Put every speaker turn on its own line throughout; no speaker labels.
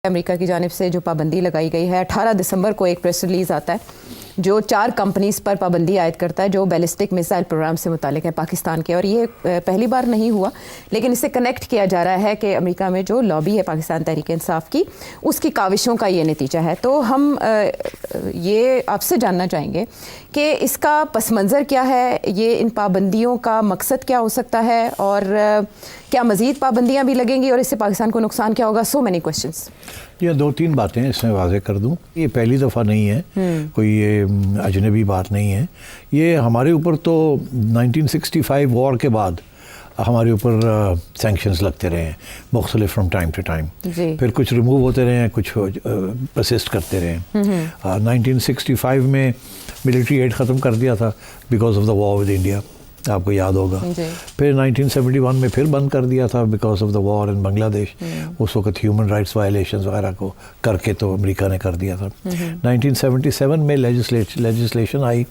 America की जानिब से जो पाबंदी लगाई गई है 18 दिसंबर को एक प्रेस रिलीज़ आता है जो 4 कंपनीज़ पर पाबंदी आयद करता है जो बैलिस्टिक मिसाइल प्रोग्राम से मुतालिक है पाकिस्तान के। और ये पहली बार नहीं हुआ, लेकिन इससे कनेक्ट किया जा रहा है कि अमेरिका में जो लॉबी है पाकिस्तान तहरीक इंसाफ की, उसकी काविशों का ये नतीजा है। तो हम ये आपसे जानना चाहेंगे कि इसका पस मंज़र क्या है, ये इन पाबंदियों का मकसद क्या हो सकता है और क्या मज़ीद पाबंदियाँ भी लगेंगी और इससे पाकिस्तान को नुकसान क्या होगा। So many questions.
ये 2-3 बातें इसमें वाज़ेह कर दूं। ये पहली दफ़ा नहीं है, कोई ये अजनबी बात नहीं है। ये हमारे ऊपर तो 1965 वॉर के बाद हमारे ऊपर सैंक्शंस लगते रहे हैं मुख्तलिफ फ्रॉम टाइम टू टाइम, फिर कुछ रिमूव होते रहे हैं, कुछ परसिस्ट करते रहे हैं। 1965 में मिलिट्री एड ख़त्म कर दिया था because of the war with India, आपको याद होगा। फिर 1971 में फिर बंद कर दिया था because of the war in Bangladesh. उस वक्त ह्यूमन राइट्स वायलेशंस वगैरह को करके तो अमेरिका ने कर दिया था। 1977 में लेजिस्लेशन आई,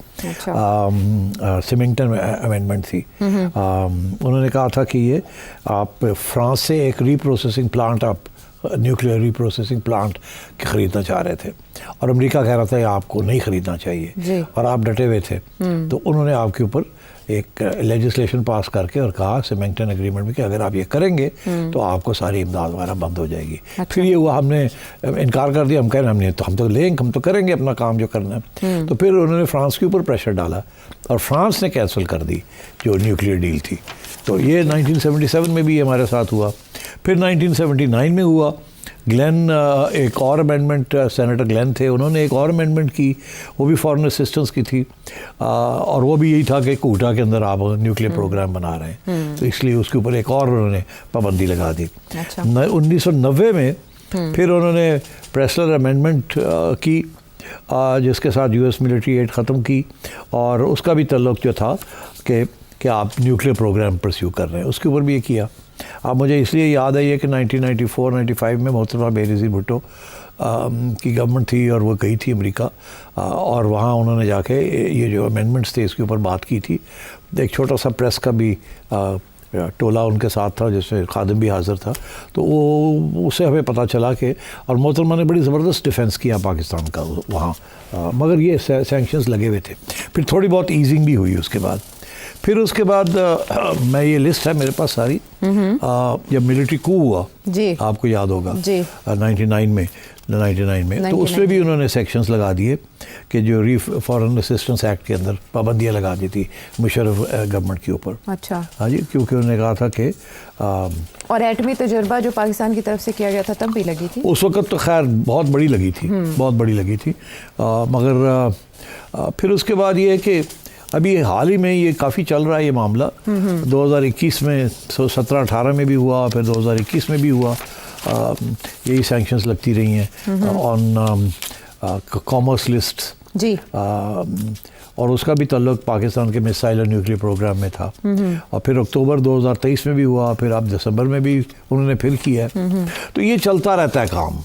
सिमिंगटन अमेंडमेंट थी। उन्होंने कहा था कि ये आप फ्रांस से एक रीप्रोसेसिंग प्लांट, आप न्यूक्लियर रीप्रोसेसिंग प्लांट ख़रीदना चाह रहे थे और अमेरिका कह रहा था आपको नहीं ख़रीदना चाहिए और आप डटे हुए थे। तो उन्होंने आपके ऊपर एक लेजिस्लेशन पास करके और कहा सिमिंगटन एग्रीमेंट में कि अगर आप ये करेंगे तो आपको सारी इमदाद वगैरह बंद हो जाएगी। फिर ये हुआ, हमने इनकार कर दिया, हम कह रहे हैं हम तो लेंगे, हम तो करेंगे अपना काम जो करना है। तो फिर उन्होंने फ्रांस के ऊपर प्रेशर डाला और फ्रांस ने कैंसिल कर दी जो न्यूक्लियर डील थी। तो ये 1977 में भी हमारे साथ हुआ। फिर 1979 में हुआ। ग्लेन एक और अमेंडमेंट, सेनेटर ग्लेन थे, उन्होंने एक और अमेंडमेंट की, वो भी फॉरेन असिस्टेंस की थी और वो भी यही था कि कोटा के अंदर आप न्यूक्लियर प्रोग्राम बना रहे हैं, तो इसलिए उसके ऊपर एक और उन्होंने पाबंदी लगा दी। 1990 में फिर उन्होंने प्रेसलर अमेंडमेंट की जिसके साथ यूएस मिलिट्री एड ख़त्म की और उसका भी तल्लुक़ जो था कि आप न्यूक्लियर प्रोग्राम परस्यू कर रहे हैं, उसके ऊपर भी ये किया। अब मुझे इसलिए याद है कि 1994-95 में मोहतरमा बेनज़ीर भुट्टो की गवर्नमेंट थी और वो गई थी अमेरिका और वहाँ उन्होंने जाके ये जो अमेंडमेंट्स थे इसके ऊपर बात की थी। एक छोटा सा प्रेस का भी टोला उनके साथ था जिसमें खादिम भी हाज़िर था, तो वो उससे हमें पता चला कि और मोहतरमा ने बड़ी ज़बरदस्त डिफेंस किया पाकिस्तान का वहाँ, मगर ये सैंक्शंस लगे हुए थे। फिर थोड़ी बहुत ईजिंग भी हुई उसके बाद। फिर उसके बाद मैं ये लिस्ट है मेरे पास सारी, जब मिलिट्री कू हुआ जी, आपको याद होगा 99 में तो उसमें भी उन्होंने सेक्शंस लगा दिए कि जो फॉरेन असिस्टेंस एक्ट के अंदर पाबंदियाँ लगा दी थी मुशर्रफ गवर्नमेंट के ऊपर। अच्छा, हाँ जी, क्योंकि उन्होंने कहा था कि
और एटमी तजुर्बा जो पाकिस्तान की तरफ से किया गया था तब भी लगी थी
उस वक्त, तो खैर बहुत बड़ी लगी थी, बहुत बड़ी लगी थी, मगर फिर उसके बाद ये है कि अभी हाल ही में ये काफ़ी चल रहा है ये मामला। 2021 में 17-18 में भी हुआ, फिर 2021 में भी हुआ, यही सैंक्शंस लगती रही हैं ऑन कॉमर्स लिस्ट जी, और उसका भी ताल्लुक पाकिस्तान के मिसाइल और न्यूक्लियर प्रोग्राम में था। और फिर अक्टूबर 2023 में भी हुआ, फिर अब दिसंबर में भी उन्होंने फिर किया है। तो ये चलता रहता है काम,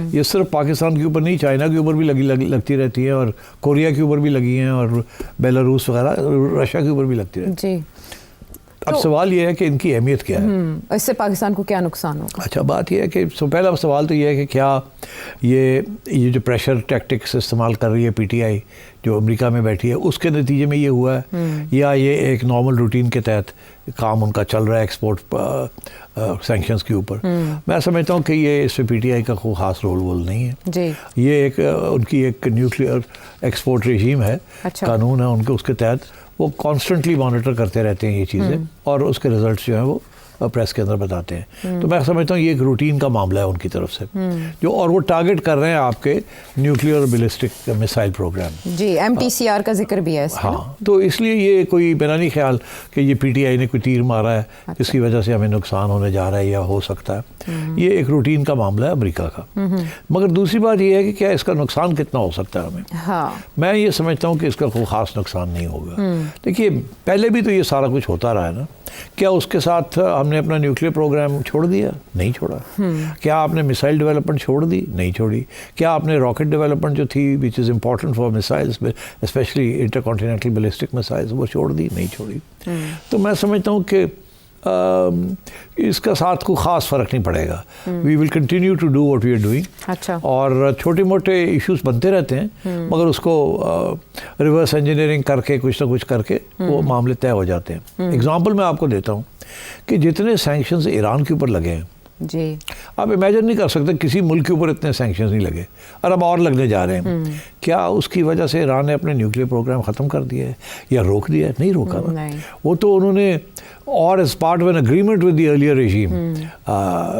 ये सिर्फ पाकिस्तान के ऊपर नहीं, चाइना के ऊपर भी लगती रहती है और कोरिया के ऊपर भी लगी हैं और बेलारूस वगैरह, रशिया के ऊपर भी लगती रहती है। अब सवाल ये है कि इनकी अहमियत क्या है,
इससे पाकिस्तान को क्या नुकसान होगा।
अच्छा, बात यह है कि पहला सवाल तो ये है कि क्या ये जो प्रेशर टैक्टिक्स इस्तेमाल कर रही है पीटीआई जो अमेरिका में बैठी है, उसके नतीजे में ये हुआ है या ये एक नॉर्मल रूटीन के तहत काम उनका चल रहा है एक्सपोर्ट सैंक्शंस के ऊपर। मैं समझता हूँ कि ये इसमें पीटीआई का कोई ख़ास रोल नहीं है जी। ये एक उनकी एक न्यूक्लियर एक्सपोर्ट रेजीम है, कानून है उनके, उसके तहत वो कॉन्स्टेंटली मॉनिटर करते रहते हैं ये चीज़ें और उसके रिजल्ट्स जो हैं वो प्रेस के अंदर बताते हैं। तो मैं समझता हूँ ये एक रूटीन का मामला है उनकी तरफ से जो, और वो टारगेट कर रहे हैं आपके न्यूक्लियर बैलिस्टिक मिसाइल प्रोग्राम जी,
MTCR का जिक्र भी है।
हाँ, तो इसलिए ये कोई मेरा नहीं ख्याल कि ये पीटीआई ने कोई तीर मारा है जिसकी वजह से हमें नुकसान होने जा रहा है या हो सकता है। ये एक रूटीन का मामला है अमेरिका का। मगर दूसरी बात ये है कि क्या इसका नुकसान कितना हो सकता है हमें। हाँ, मैं ये समझता हूँ कि इसका कोई ख़ास नुकसान नहीं होगा। देखिए, पहले भी तो ये सारा कुछ होता रहा है ना, क्या उसके साथ हमने अपना न्यूक्लियर प्रोग्राम छोड़ दिया? नहीं छोड़ा। क्या आपने मिसाइल डेवलपमेंट छोड़ दी? नहीं छोड़ी। क्या आपने रॉकेट डेवलपमेंट जो थी which is important for missiles, specially intercontinental ballistic missiles, वो छोड़ दी? नहीं छोड़ी। तो मैं समझता हूँ कि इसका साथ कोई ख़ास फ़र्क नहीं पड़ेगा. We will continue to do what we are doing.
अच्छा.
और छोटे मोटे इश्यूज बनते रहते हैं, मगर उसको रिवर्स इंजीनियरिंग करके कुछ ना कुछ करके वो मामले तय हो जाते हैं. एग्जांपल मैं आपको देता हूँ कि जितने सैंक्शंस ईरान के ऊपर लगे हैं
जी,
आप इमेजिन नहीं कर सकते किसी मुल्क के ऊपर इतने सैंक्शंस नहीं लगे, और अब और लगने जा रहे हैं. क्या उसकी वजह से ईरान ने अपने न्यूक्लियर प्रोग्राम ख़त्म कर दिया है या रोक दिया है? नहीं रोका ना. वो तो उन्होंने, और as part of an agreement with the earlier regime,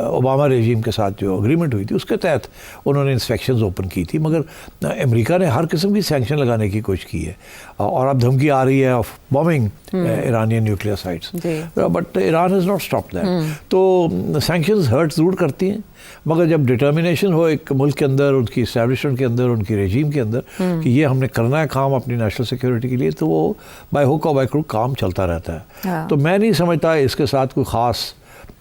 Obama regime के साथ जो अग्रीमेंट हुई थी उसके तहत उन्होंने इंस्पेक्शंस ओपन की थी. मगर अमेरिका ने हर किस्म की सैंक्शन लगाने की कोशिश की है, और अब धमकी आ रही है of bombing Iranian nuclear sites, but Iran has not stop that. तो सैंक्शंस हर्ट ज़रूर करती हैं, मगर जब डिटर्मिनेशन हो एक मुल्क के अंदर, उनकी इस्टेब्लिशमेंट के अंदर, उनकी रेजीम के अंदर कि ये हमने करना है काम अपनी नेशनल सिक्योरिटी के लिए, तो वो बाय हुक और बाय क्रुक काम चलता रहता है. तो मैं नहीं समझता इसके साथ कोई ख़ास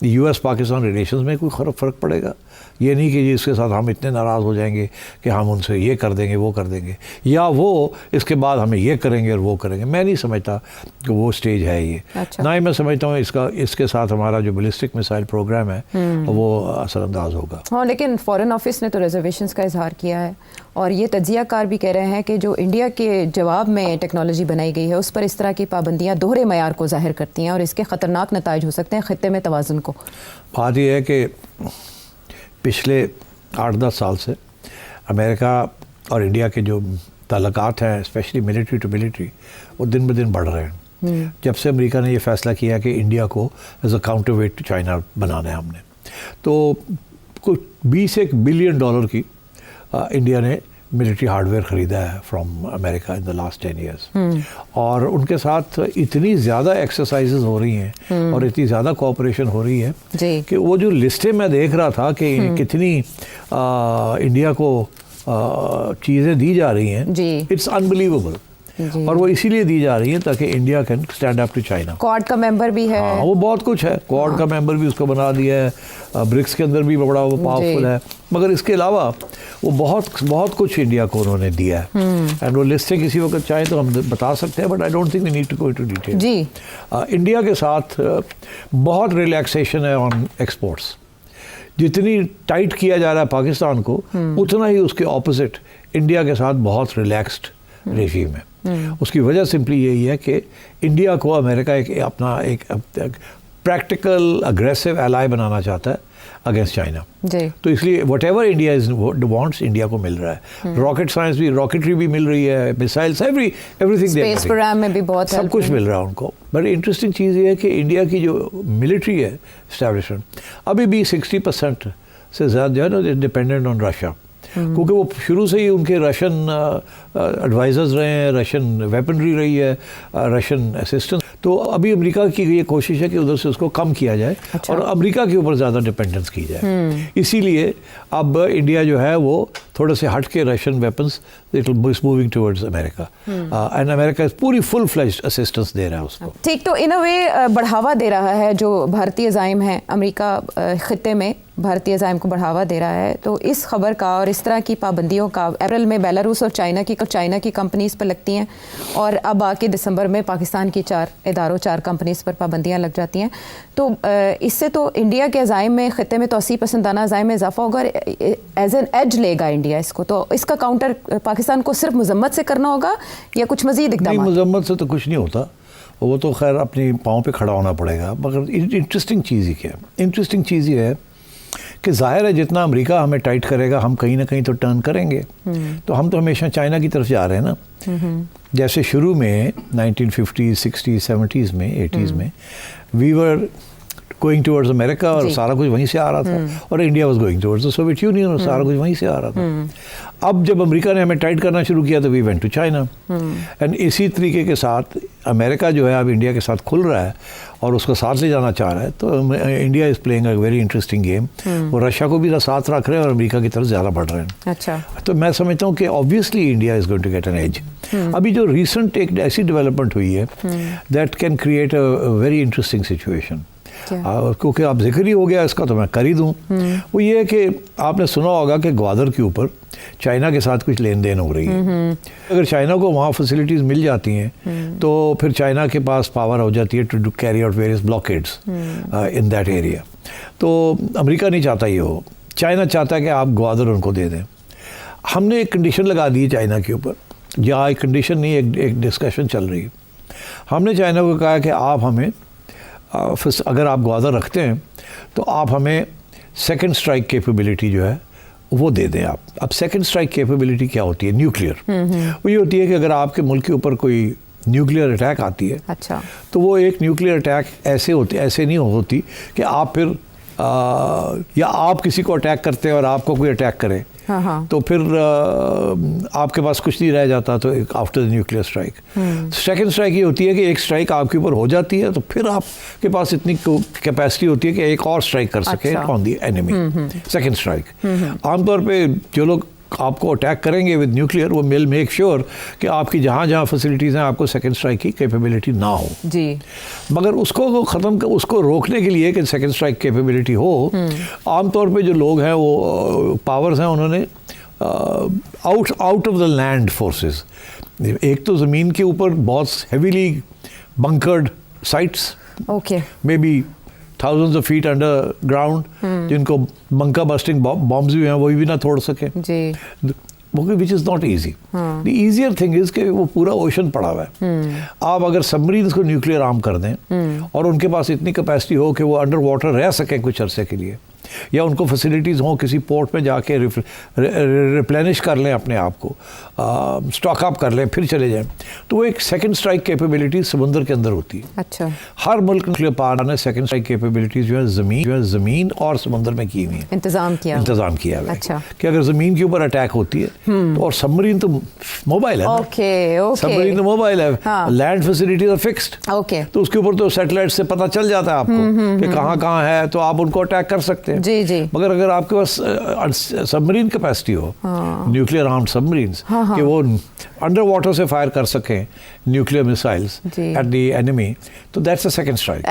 यूएस पाकिस्तान रिलेशंस में कोई फ़र्क पड़ेगा. ये नहीं कि इसके साथ हम इतने नाराज़ हो जाएंगे कि हम उनसे ये कर देंगे वो कर देंगे, या वो इसके बाद हमें ये करेंगे और वो करेंगे. मैं नहीं समझता कि वो स्टेज है ये. अच्छा. ना ही मैं समझता हूँ इसके साथ हमारा जो बैलिस्टिक मिसाइल प्रोग्राम है वो असरअंदाज होगा.
हाँ, लेकिन फॉरेन ऑफिस ने तो रिजर्वेशंस का इजहार किया है, और ये तजियाकार भी कह रहे हैं कि जो इंडिया के जवाब में टेक्नोलॉजी बनाई गई है उस पर इस तरह की पाबंदियाँ दोहरे मयार को ज़ाहिर करती हैं और इसके ख़तरनाक नताइज हो सकते हैं ख़ित्ते में तवाज़ुन को.
बात यह है कि पिछले 8-10 साल से अमेरिका और इंडिया के जो ताल्लुकात हैं, स्पेशली मिलिट्री टू मिलिट्री, वो दिन ब दिन बढ़ रहे हैं. जब से अमेरिका ने ये फ़ैसला किया कि इंडिया को as a counterweight to China बनाना है हमने, तो कुछ $21 बिलियन की इंडिया ने मिलिट्री हार्डवेयर ख़रीदा है from America in the last 10 years. और उनके साथ इतनी ज़्यादा एक्सरसाइजेज हो रही हैं और इतनी ज़्यादा कोऑपरेशन हो रही है कि वो जो लिस्टें मैं देख रहा था कि कितनी इंडिया को चीज़ें दी जा रही हैं, इट्स अनबिलीवेबल. और वो इसीलिए दी जा रही है ताकि India can stand up to China.
Quad का मेंबर भी है.
हाँ, वो बहुत कुछ है. क्वाड का मेंबर भी उसको बना दिया है, ब्रिक्स के अंदर भी बड़ा वो पावरफुल है. मगर इसके अलावा वो बहुत कुछ इंडिया को उन्होंने दिया है. एंड वो लिस्टें किसी वक्त चाहे तो हम बता सकते हैं, but I don't think we need to go into detail.
जी,
इंडिया के साथ बहुत रिलैक्सेशन है ऑन एक्सपोर्ट्स. जितनी टाइट किया जा रहा है पाकिस्तान को, उतना ही उसके ऑपोजिट इंडिया के साथ बहुत रिलैक्स्ड रेजीम है. उसकी वजह सिंपली यही है कि इंडिया को अमेरिका अपना एक प्रैक्टिकल अग्रेसिव एलाई बनाना चाहता है अगेंस्ट चाइना. तो इसलिए what ever India is wants, India को मिल रहा है. रॉकेट साइंस भी, रॉकेटरी भी मिल रही है, मिसाइल्स, एवरीथिंग,
स्पेस प्रोग्राम में भी बहुत
सब कुछ मिल रहा है उनको. बड़ी इंटरेस्टिंग चीज़ ये है कि इंडिया की जो मिलिट्री है इस्टेब्लिशमेंट अभी भी 60% से ज़्यादा जो है ना डिपेंडेंट ऑन रशिया, क्योंकि वो शुरू से ही उनके रशियन एडवाइजर्स रहे हैं, रशियन वेपनरी रही है, रशियन असिस्टेंस. तो अभी अमेरिका की ये कोशिश है कि उधर से उसको कम किया जाए. अच्छा. और अमेरिका के ऊपर ज़्यादा डिपेंडेंस की जाए. इसीलिए अब इंडिया जो है वो थोड़े से हट के Russian weapons it is moving towards America, and America पूरी फुल फ्लेज्ड असिस्टेंस दे रहा है उसको.
ठीक, तो इन अ वे बढ़ावा दे रहा है जो भारतीय ज़ाइम है अमेरिका खित्ते में, भारतीय ज़ाइम को बढ़ावा दे रहा है. तो इस खबर का और इस तरह की पाबंदियों का अप्रैल में बेलारूस और चाइना की कंपनीज़ पर लगती हैं, और अब आके दिसंबर में पाकिस्तान की 4 कंपनीज़ पर पाबंदियां लग जाती हैं. तो इससे तो इंडिया के ज़ाइम में खित्ते में तोसी पसंदाना ज़ाइम में इजाफा होगा, एज एन एज लेगा इंडिया इसको. तो इसका काउंटर पाकिस्तान को सिर्फ मजम्मत से करना होगा या कुछ मज़ीद इक़दाम?
नहीं, मजम्मत से तो कुछ नहीं होता, वो तो खैर अपनी पाँव पे खड़ा होना पड़ेगा. मगर इंटरेस्टिंग चीज़ ही क्या, इंटरेस्टिंग चीज़ ये है कि जाहिर है जितना अमेरिका हमें टाइट करेगा हम कहीं ना कहीं तो टर्न करेंगे. तो हम तो हमेशा चाइना की तरफ जा रहे हैं ना. जैसे शुरू में 1950s, 60s, 70s में, 80s में we were going towards America, और सारा कुछ वहीं से आ रहा था, और India was going towards the Soviet Union, और सारा कुछ वहीं से आ रहा था. अब जब अमेरिका ने हमें टाइट करना शुरू किया तो we went to China. And इसी तरीके के साथ अमेरिका जो है अब इंडिया के साथ खुल रहा है और उसको साथ ले जाना चाह रहा है. तो India is playing a very interesting game. वो रशिया को भी साथ रख रहे हैं और अमेरिका की तरफ ज़्यादा बढ़ रहे हैं.
अच्छा.
तो मैं समझता हूँ कि obviously India is going to get an edge. अभी जो रिसेंट एक ऐसी डेवलपमेंट हुई है that can create a very interesting situation. क्योंकि आप जिक्र ही हो गया इसका तो मैं कर ही दूँ। वो ये है कि आपने सुना होगा कि ग्वादर के ऊपर चाइना के साथ कुछ लेन देन हो रही है। अगर चाइना को वहाँ फैसिलिटीज़ मिल जाती हैं तो फिर चाइना के पास पावर हो जाती है to carry out various blockades in that area. तो अमेरिका नहीं चाहता ये हो, चाइना चाहता है कि आप ग्वादर उनको दे दें। हमने एक कंडीशन लगा दी है चाइना के ऊपर, या एक कंडीशन नहीं, एक डिस्कशन चल रही है। हमने चाइना को कहा कि आप हमें अगर आप ग्वादर रखते हैं तो आप हमें सेकंड स्ट्राइक कैपेबिलिटी जो है वो दे दें आप। अब सेकंड स्ट्राइक कैपेबिलिटी क्या होती है? न्यूक्लियर। वो ये होती है कि अगर आपके मुल्क के ऊपर कोई न्यूक्लियर अटैक आती है, अच्छा, तो वो एक न्यूक्लियर अटैक ऐसे नहीं होती कि आप फिर या आप किसी को अटैक करते हैं और आपको कोई अटैक करे, तो फिर आपके पास कुछ नहीं रह जाता। तो एक after the nuclear strike, second strike ये होती है कि एक स्ट्राइक आपके ऊपर हो जाती है तो फिर आपके पास इतनी कैपेसिटी होती है कि एक और स्ट्राइक कर सके on the enemy. Second strike आमतौर पे जो लोग आपको अटैक करेंगे विद न्यूक्लियर, वो विल मेक श्योर कि आपकी जहाँ फैसिलिटीज़ हैं आपको सेकंड स्ट्राइक की कैपेबिलिटी ना हो जी। मगर उसको रोकने के लिए कि सेकंड स्ट्राइक कैपेबिलिटी हो, आमतौर पे जो लोग हैं वो पावर्स हैं, उन्होंने out of the land forces, एक तो ज़मीन के ऊपर बहुत heavily bunkered sites, maybe thousands of feet underground, जिनको बंकर बस्टिंग बॉम्ब्स भी हैं वही भी ना तोड़ सके जी, which is not easy. The easier thing is कि वो पूरा ओशन पड़ा हुआ है। आप अगर सबमरीन्स को न्यूक्लियर आर्म कर दें और उनके पास इतनी कैपेसिटी हो कि वो अंडर वाटर रह सकें कुछ अरसे के लिए, या उनको फैसिलिटीज़ हों किसी पोर्ट में जाके रिप्लेनिश कर लें अपने आप को, स्टॉक अप कर लें, फिर चले जाएं, तो वो एक सेकंड स्ट्राइक कैपेबिलिटी समुद्र के अंदर होती है। अच्छा, हर मुल्क न्यूक्लियर पावर ने सेकंड स्ट्राइक कैपेबिलिटीज जो है ज़मीन और समुद्र में की हुई है, इंतज़ाम किया है। अच्छा, कि अगर ज़मीन के ऊपर अटैक होती है तो, और सबमरीन तो मोबाइल है, सबमरीन तो मोबाइल है, लैंड फैसिलिटीज आर फिक्स्ड, तो उसके ऊपर तो सैटेलाइट से पता चल जाता है आपको कि कहाँ है, तो आप उनको अटैक कर सकते हैं जी। मगर अगर आपके पास सबमरीन कैपेसिटी हो, न्यूक्लियर आर्म्ड सबमरीन्स, कि वो अंडर वाटर से फायर कर सकें nuclear missiles at the enemy, तो दैट्स अ सेकंड स्ट्राइक।